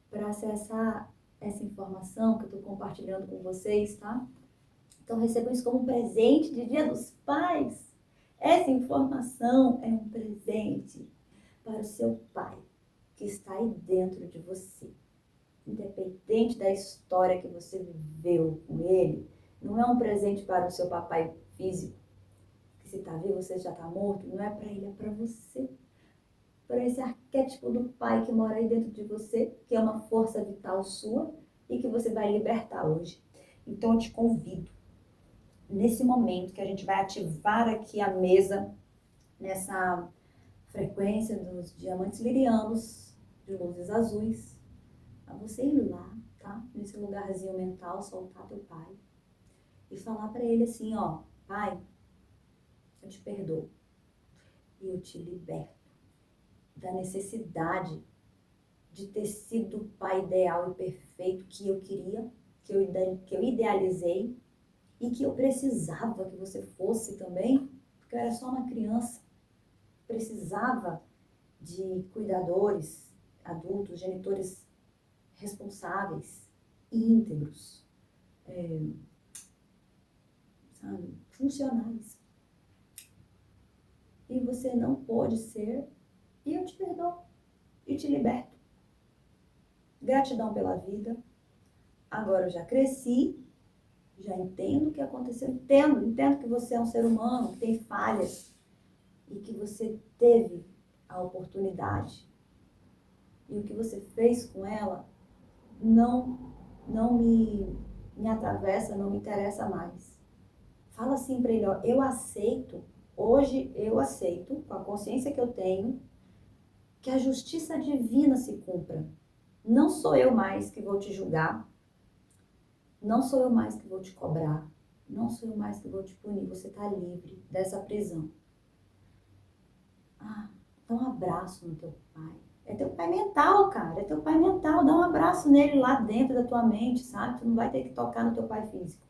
para acessar essa informação que eu estou compartilhando com vocês, tá? Então recebam isso como um presente de Dia dos Pais. Essa informação é um presente para o seu pai, que está aí dentro de você. Independente da história que você viveu com ele, não é um presente para o seu papai físico, que se está vivo, você já está morto, não é para ele, é para você. Para esse arquétipo do pai que mora aí dentro de você, que é uma força vital sua e que você vai libertar hoje. Então eu te convido, nesse momento que a gente vai ativar aqui a mesa, nessa frequência dos diamantes lirianos, de luzes azuis, a você ir lá, tá? Nesse lugarzinho mental, soltar teu pai e falar para ele assim, ó, pai, eu te perdoo. e eu te liberto da necessidade de ter sido o pai ideal e perfeito que eu queria, que eu idealizei e que eu precisava que você fosse também, porque eu era só uma criança. Precisava de cuidadores, adultos, genitores responsáveis, íntegros, sabe, funcionais. E você não pôde ser, e eu te perdoo e te liberto. Gratidão pela vida. Agora eu já cresci, já entendo o que aconteceu, entendo que você é um ser humano, que tem falhas e que você teve a oportunidade. E o que você fez com ela não me atravessa, não me interessa mais. Fala assim para ele, ó, eu aceito, hoje eu aceito, com a consciência que eu tenho, que a justiça divina se cumpra. Não sou eu mais que vou te julgar, não sou eu mais que vou te cobrar, não sou eu mais que vou te punir, você está livre dessa prisão. Ah, dá um abraço no teu pai. É teu pai mental, cara, é teu pai mental, dá um abraço nele lá dentro da tua mente, sabe? Tu não vai ter que tocar no teu pai físico.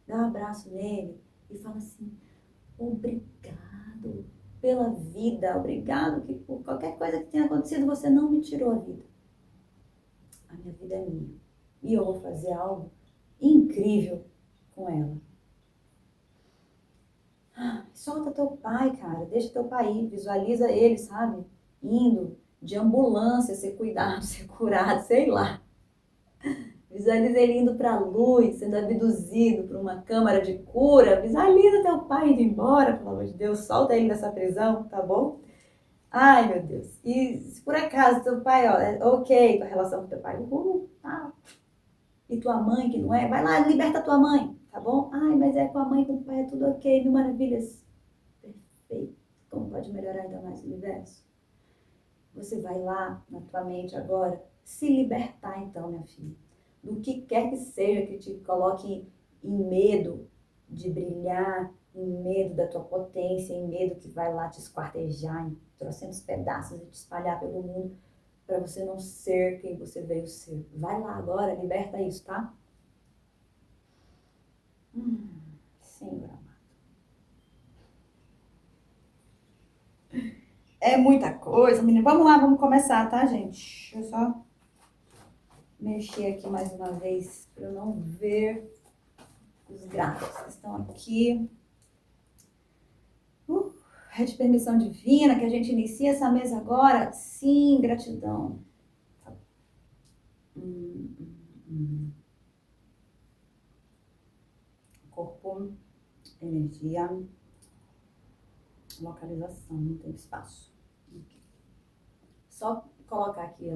Dá um abraço nele e fala assim, obrigado pela vida, obrigado que por qualquer coisa que tenha acontecido, você não me tirou a vida. A minha vida é minha. E eu vou fazer algo incrível com ela. Solta teu pai, cara. Deixa teu pai ir. Visualiza ele, sabe? Indo de ambulância, ser cuidado, ser curado, sei lá. Visualiza ele indo pra luz, sendo abduzido por uma câmara de cura. Visualiza teu pai indo embora, pelo amor de Deus. Solta ele dessa prisão, tá bom? Ai, meu Deus. E se por acaso teu pai, ó, é ok com a relação com teu pai, tá. E tua mãe, que não é, vai lá, liberta tua mãe, tá bom? Ai, mas é com a mãe e com o pai, é tudo ok, mil maravilhas. Perfeito. Como pode melhorar ainda mais o universo? Você vai lá na tua mente agora se libertar então, minha filha, do que quer que seja que te coloque em medo de brilhar, em medo da tua potência, em medo que vai lá te esquartejar em trocentos pedaços e te espalhar pelo mundo para você não ser quem você veio ser. Vai lá agora, liberta isso, tá? Senhor amado. É muita coisa, menina. Vamos lá, vamos começar, tá, gente? Deixa eu só mexer aqui mais uma vez para eu não ver os gráficos que estão aqui. É de permissão divina que a gente inicia essa mesa agora? Sim, gratidão. Corpo, energia, localização, não tem espaço. Só colocar aqui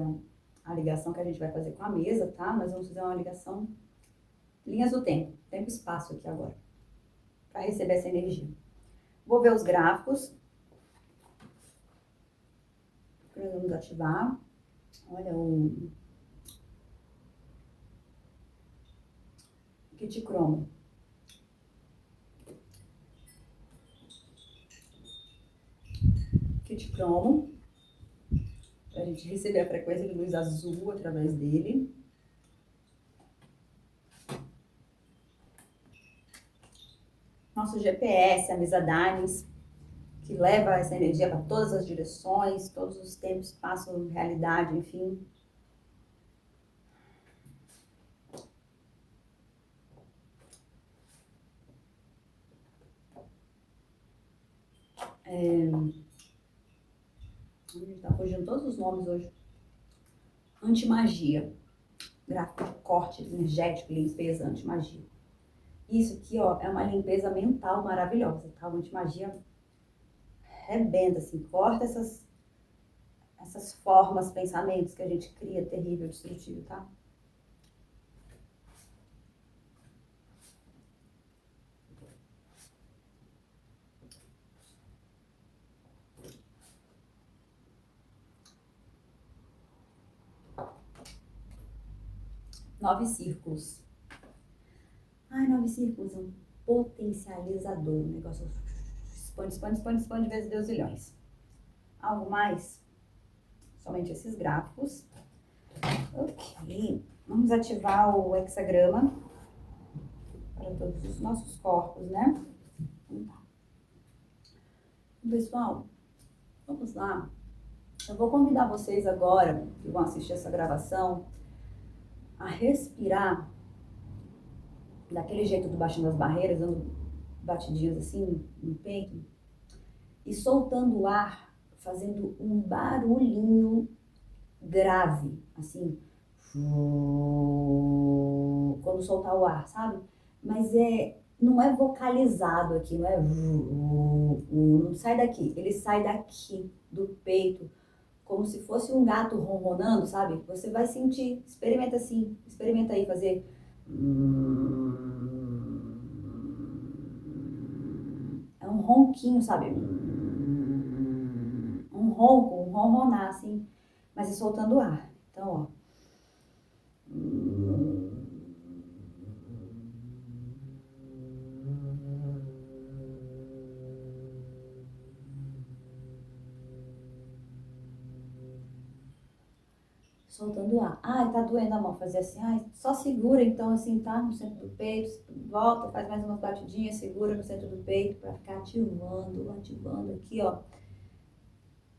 a ligação que a gente vai fazer com a mesa, tá? Mas vamos fazer uma ligação, linhas do tempo e espaço aqui agora, para receber essa energia. Vou ver os gráficos. Vamos ativar. Olha o kit cromo. Kit cromo. Para a gente receber a frequência de luz azul através dele. Nosso GPS, a mesa Danis, que leva essa energia para todas as direções, todos os tempos, espaço, realidade, enfim. Tá fugindo todos os nomes hoje. Antimagia. Gráfico de corte energético, limpeza, antimagia. Isso aqui, ó, é uma limpeza mental maravilhosa, tá? O antimagia rebenta, assim, corta essas formas, pensamentos que a gente cria, terrível, destrutivo, tá? Nove círculos. Ai, nove círculos é um potencializador, um negócio Expande, expande, expande, expande, vezes Deus milhões. Algo mais? Somente esses gráficos. Ok. Vamos ativar o hexagrama para todos os nossos corpos, né? Pessoal, vamos lá. Eu vou convidar vocês agora, que vão assistir essa gravação, a respirar daquele jeito do baixinho das barreiras, dando batidinhas assim no peito e soltando o ar, fazendo um barulhinho grave, assim, quando soltar o ar, sabe? Mas não é vocalizado aqui, não sai daqui, ele sai daqui do peito, como se fosse um gato ronronando, sabe? Você vai sentir, experimenta assim, experimenta aí fazer. É um ronquinho, sabe? Um ronco, um ronronar, assim, mas é soltando o ar. Então, ó. Soltando o ar. Ai, tá doendo a mão. Fazer assim, ai, só segura então, assim, tá? No centro do peito. Volta, faz mais umas batidinhas, segura no centro do peito pra ficar ativando aqui, ó.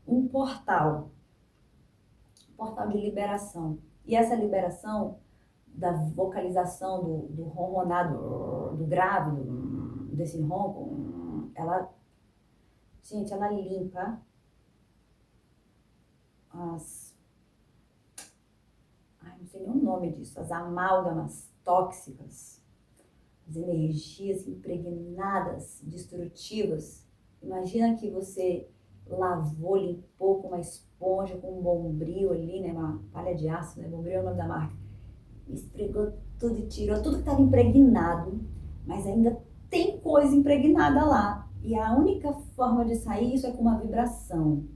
Um portal. Portal de liberação. E essa liberação da vocalização, do ronronado, do grave, desse ronco, ela, gente, ela limpa não sei nem o nome disso, as amálgamas tóxicas, as energias impregnadas, destrutivas. Imagina que você lavou, limpou com uma esponja, com um bombril ali, né, uma palha de aço, né, bombril é o nome da marca, esfregou tudo e tirou tudo que estava impregnado, mas ainda tem coisa impregnada lá. E a única forma de sair isso é com uma vibração,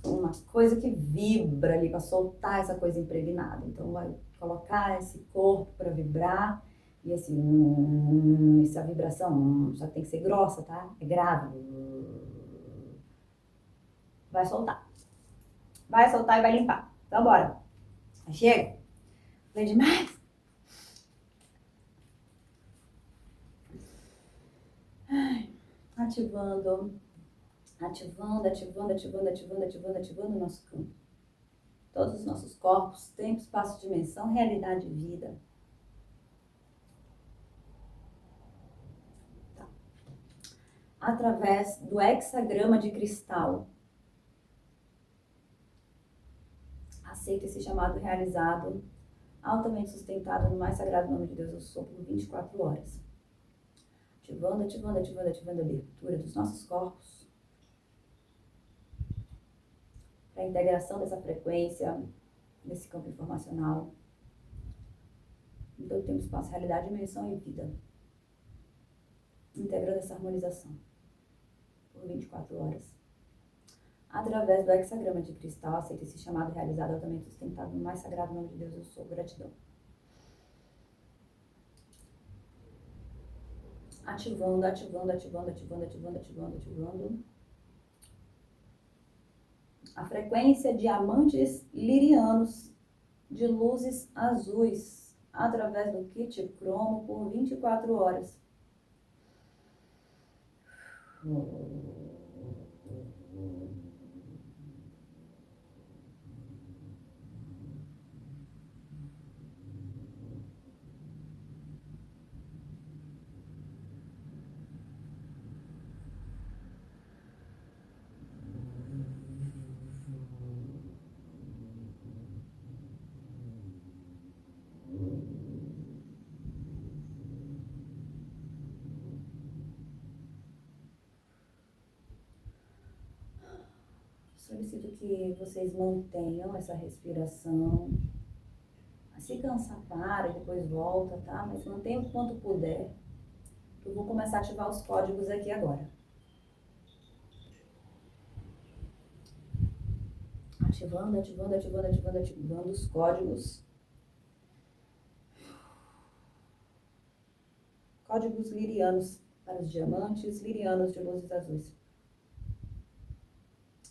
uma coisa que vibra ali para soltar essa coisa impregnada. Então vai colocar esse corpo para vibrar e assim, essa vibração, só que tem que ser grossa, tá? É grave. Vai soltar. Vai soltar e vai limpar. Então bora. Chega. Falei demais. Ativando o nosso campo. Todos os nossos corpos, tempo, espaço, dimensão, realidade e vida. Tá. Através do hexagrama de cristal. Aceita esse chamado realizado, altamente sustentado no mais sagrado nome de Deus, eu sou, por 24 horas. Ativando a abertura dos nossos corpos. Para a integração dessa frequência, desse campo informacional. Então, tempo, espaço, realidade, dimensão e vida. Integrando essa harmonização por 24 horas. Através do hexagrama de cristal, aceita esse chamado realizado, altamente sustentado no mais sagrado nome de Deus, eu sou. Gratidão. Ativando. A frequência de diamantes lirianos de luzes azuis através do kit cromo por 24 horas. Solicito que vocês mantenham essa respiração. Se cansar, para, depois volta, tá? Mas mantenha o quanto puder. Eu vou começar a ativar os códigos aqui agora. Ativando os códigos. Códigos lirianos para para os diamantes lirianos de luzes azuis.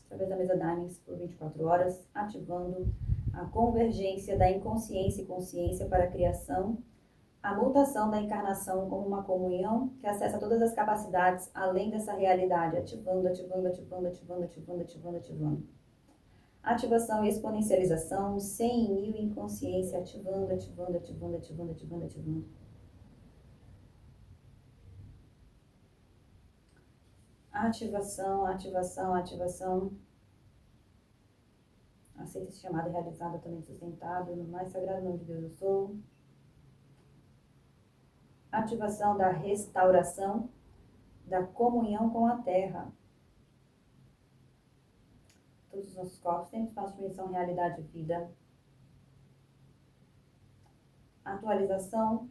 Através da mesa Diamonds por 24 horas, ativando a convergência da inconsciência e consciência para a criação, a mutação da encarnação como uma comunhão que acessa todas as capacidades além dessa realidade, ativando, ativando, ativando, ativando, ativando, ativando, ativando. Ativação e exponencialização, 100.000 inconsciência, ativando, ativando, ativando, ativando, ativando, ativando. Ativação, ativação, ativação. Aceita esse chamado realizado, também sustentado no mais sagrado nome de Deus eu sou. Ativação da restauração, da comunhão com a terra. Todos os nossos corpos, tempo, espaço, dimensão, realidade e vida. Atualização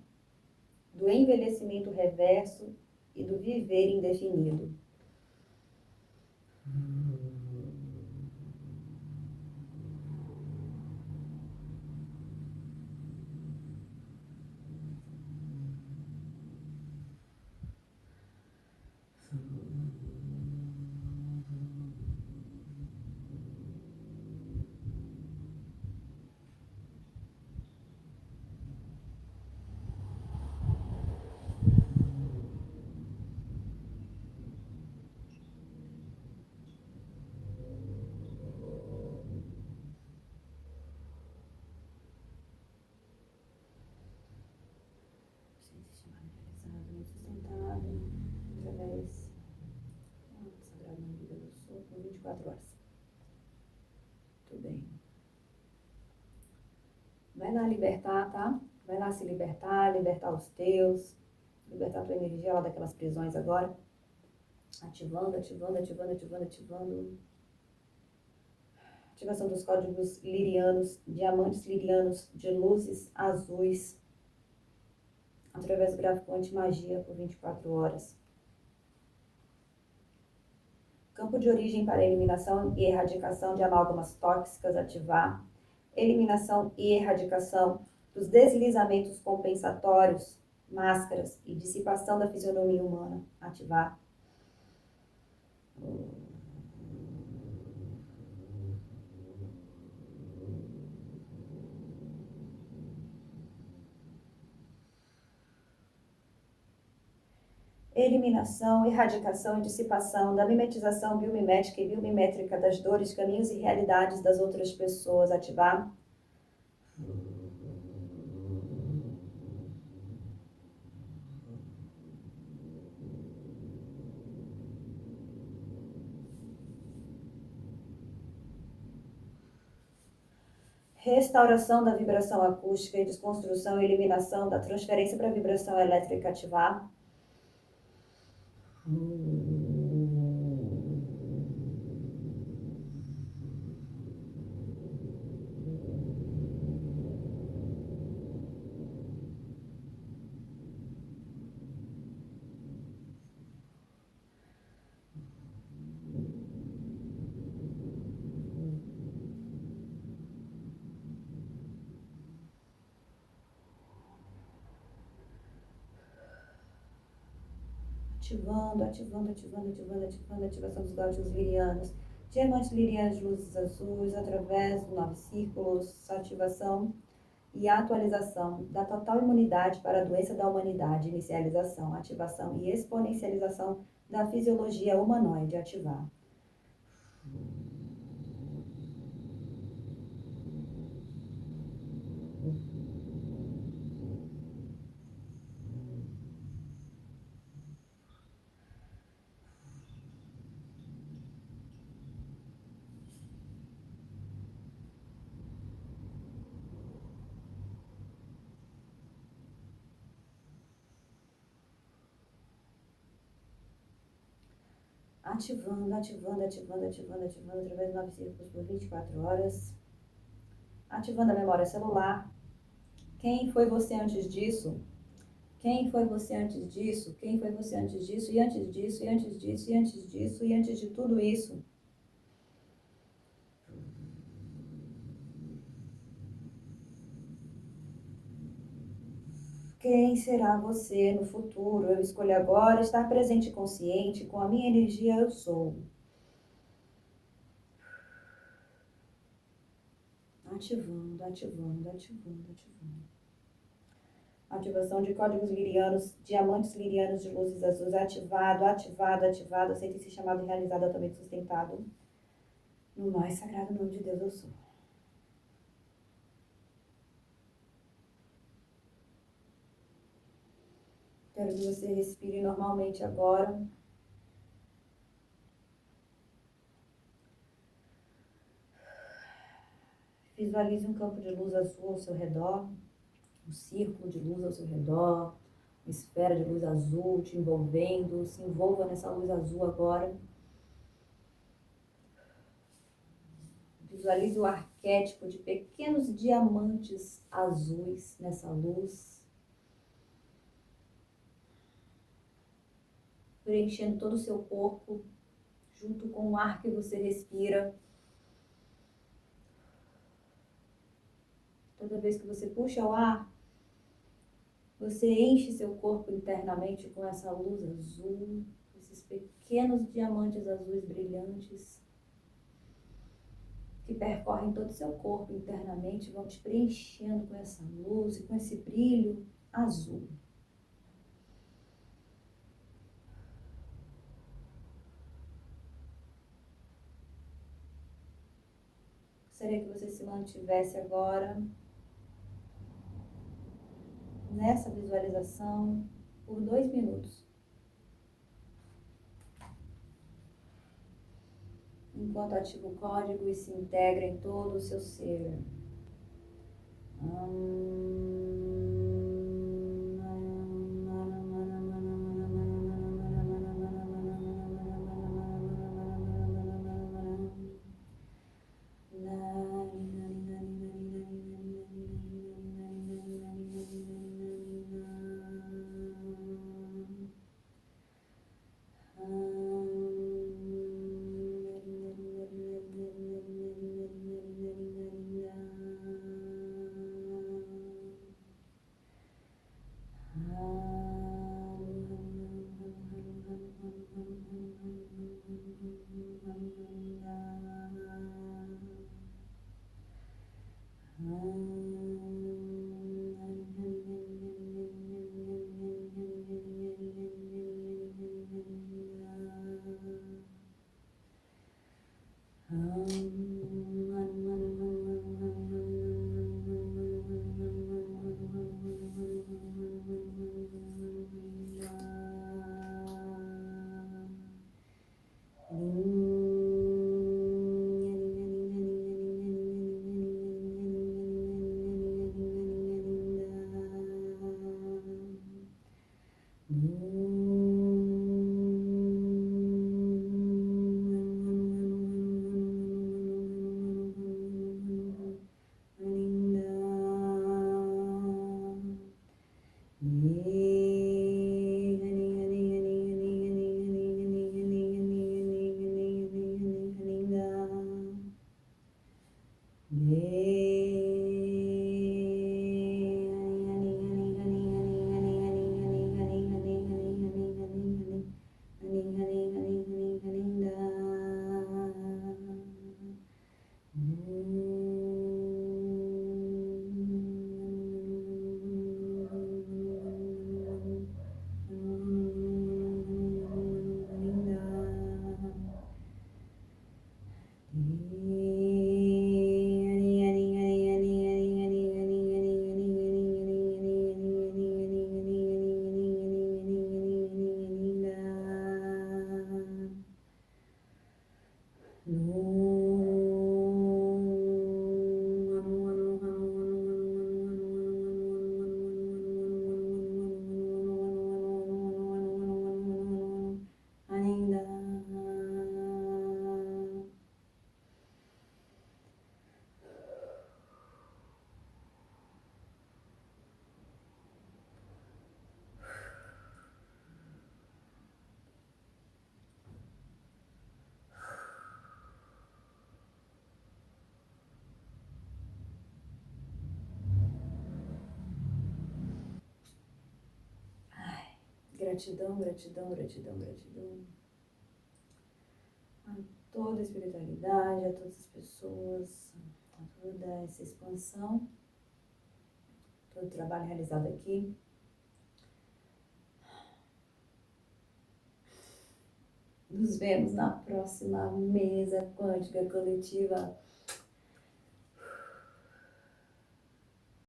do envelhecimento reverso e do viver indefinido. Sustentado através do sagrado nome de Deus eu sou por 24 horas. Tudo bem. Vai lá libertar, tá? Vai lá se libertar, libertar os teus, libertar a tua energia lá daquelas prisões agora. Ativando, ativando, ativando, ativando, ativando. Ativação dos códigos lirianos, diamantes lirianos de luzes azuis, através do gráfico anti-magia por 24 horas. Campo de origem para eliminação e erradicação de amálgamas tóxicas, ativar. Eliminação e erradicação dos deslizamentos compensatórios, máscaras e dissipação da fisionomia humana, ativar. Eliminação, erradicação e dissipação da mimetização biomimética e biomimétrica das dores, caminhos e realidades das outras pessoas, ativar. Restauração da vibração acústica e desconstrução e eliminação da transferência para a vibração elétrica, ativar. Ativando, ativando, ativando, ativando, ativando, ativação dos gáudios lirianos, diamantes lirianos de luzes azuis, através dos 9 círculos, ativação e atualização da total imunidade para a doença da humanidade, inicialização, ativação e exponencialização da fisiologia humanoide, ativar. Ativando, ativando, ativando, ativando, ativando, através de 9 círculos por 24 horas. Ativando a memória celular. Quem foi você antes disso? Quem foi você antes disso? Quem foi você antes disso? E antes disso, e antes disso, e antes disso, e antes de tudo isso? Quem será você no futuro? Eu escolho agora estar presente e consciente. Com a minha energia eu sou. Ativando, ativando, ativando, ativando. Ativação de códigos lirianos, diamantes lirianos de luzes azuis. Ativado, ativado, ativado. Aceita esse chamado realizado, altamente sustentado. No mais sagrado nome de Deus eu sou. Quero que você respire normalmente agora. Visualize um campo de luz azul ao seu redor, um círculo de luz ao seu redor, uma esfera de luz azul te envolvendo. Se envolva nessa luz azul agora. Visualize o arquétipo de pequenos diamantes azuis nessa luz, preenchendo todo o seu corpo, junto com o ar que você respira. Toda vez que você puxa o ar, você enche seu corpo internamente com essa luz azul, esses pequenos diamantes azuis brilhantes que percorrem todo o seu corpo internamente, vão te preenchendo com essa luz e com esse brilho azul. Gostaria que você se mantivesse agora nessa visualização por 2 minutos. Enquanto ativa o código e se integra em todo o seu ser. Gratidão, gratidão, gratidão, gratidão. A toda a espiritualidade, a todas as pessoas, a toda essa expansão, todo o trabalho realizado aqui. Nos vemos na próxima mesa quântica coletiva.